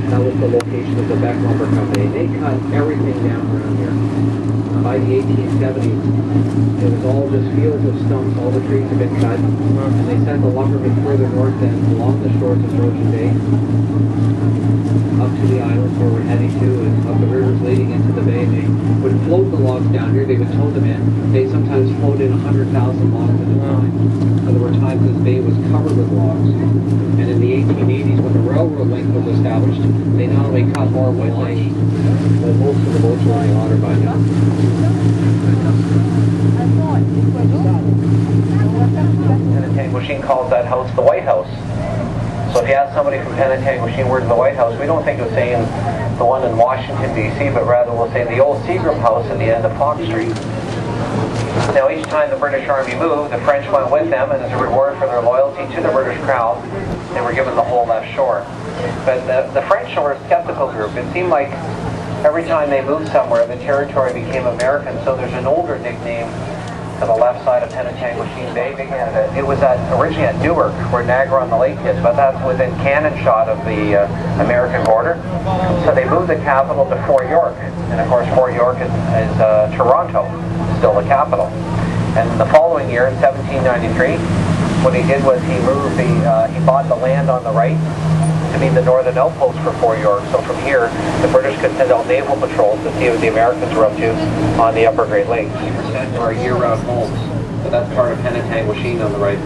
That was the location of the Beck Lumber Company. They cut everything down around here. By the 1870s, it was all just fields of stumps. All the trees had been cut, and they sent the lumbermen further north then, along the shores of Georgian Bay, up to the islands where we're heading to, and up the rivers leading into the bay. They would float the logs down here. They would tow them in. They sometimes float in 100,000 logs at a time. So there were times this bay was covered with logs. And in the 1880s, when the railroad link was established, they not only cut more woodland, but most of the boats were on the water by now. Penetanguishene calls that house the White House. So if you ask somebody from Penetanguishene, where's the White House, we don't think of saying the one in Washington, D.C., but rather we'll say the old Seagram House at the end of Fox Street. Now, each time the British Army moved, the French went with them, and as a reward for their loyalty to the British Crown, they were given the whole left shore. But the French were a skeptical group. It seemed like every time they moved somewhere, the territory became American, so there's an older nickname to the left side of Penetanguishene Bay. It was originally at Newark, where Niagara-on-the-Lake is, but that's within cannon shot of the American border. So they moved the capital to Fort York, and of course Fort York is Toronto, still the capital. And the following year, in 1793, what he did was he bought the land on the right to be the northern outpost for Fort York. So from here, the British could send out naval patrols to see what the Americans were up to on the upper Great Lakes. 80% are year-round homes, but that's part of Penetanguishene on the right.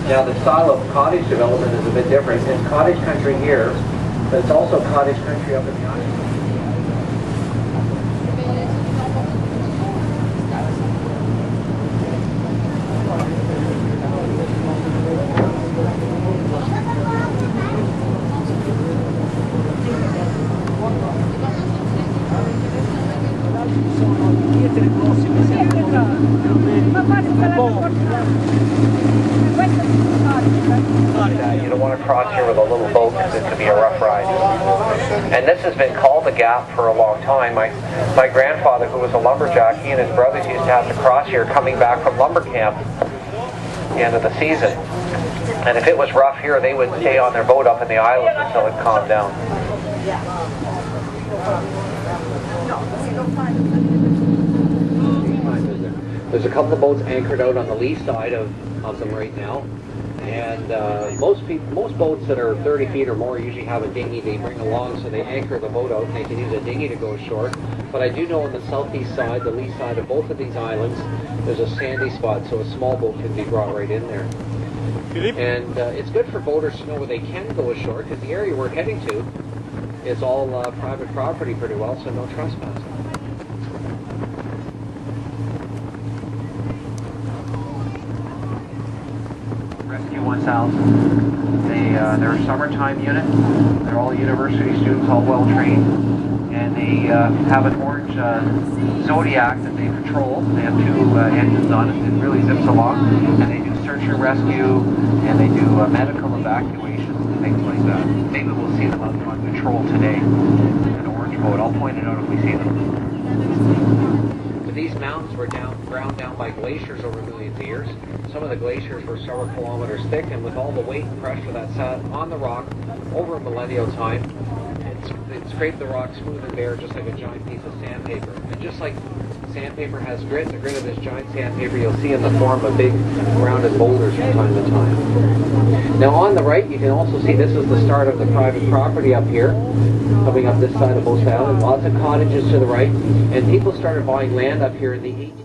Now the style of cottage development is a bit different. It's cottage country here, but it's also cottage country up in the island. You don't want to cross here with a little boat because it could be a rough ride. And this has been called the Gap for a long time. My grandfather, who was a lumberjack, he and his brothers used to have to cross here coming back from lumber camp at the end of the season. And if it was rough here, they would stay on their boat up in the island until it calmed down. There's a couple of boats anchored out on the lee side of them right now, and most boats that are 30 feet or more usually have a dinghy they bring along, so they anchor the boat out and they can use a dinghy to go ashore. But I do know on the southeast side, the lee side of both of these islands, there's a sandy spot, so a small boat can be brought right in there. And it's good for boaters to know where they can go ashore, because the area we're heading to is all private property pretty well, so no trespassing. Rescue 1000. They're a summertime unit. They're all university students, all well trained, and they have an orange Zodiac that they patrol. They have two engines on it. It really zips along, and they do search and rescue, and they do medical evacuations and things like that. Maybe we'll see them on patrol today. An orange boat. I'll point it out if we see them. But these mountains were ground down by glaciers over millions of years. Some of the glaciers were several kilometers thick, and with all the weight and pressure that sat on the rock over a millennial time, it scraped the rock smooth and bare just like a giant piece of sandpaper. And just like sandpaper has grit, the grit of this giant sandpaper you'll see in the form of big rounded boulders from time to time. Now on the right you can also see this is the start of the private property up here, coming up this side of Boat Island. Lots of cottages to the right, and people started buying land up here in the 18th.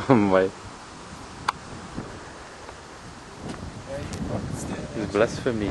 Ouais. C'est blasphémie.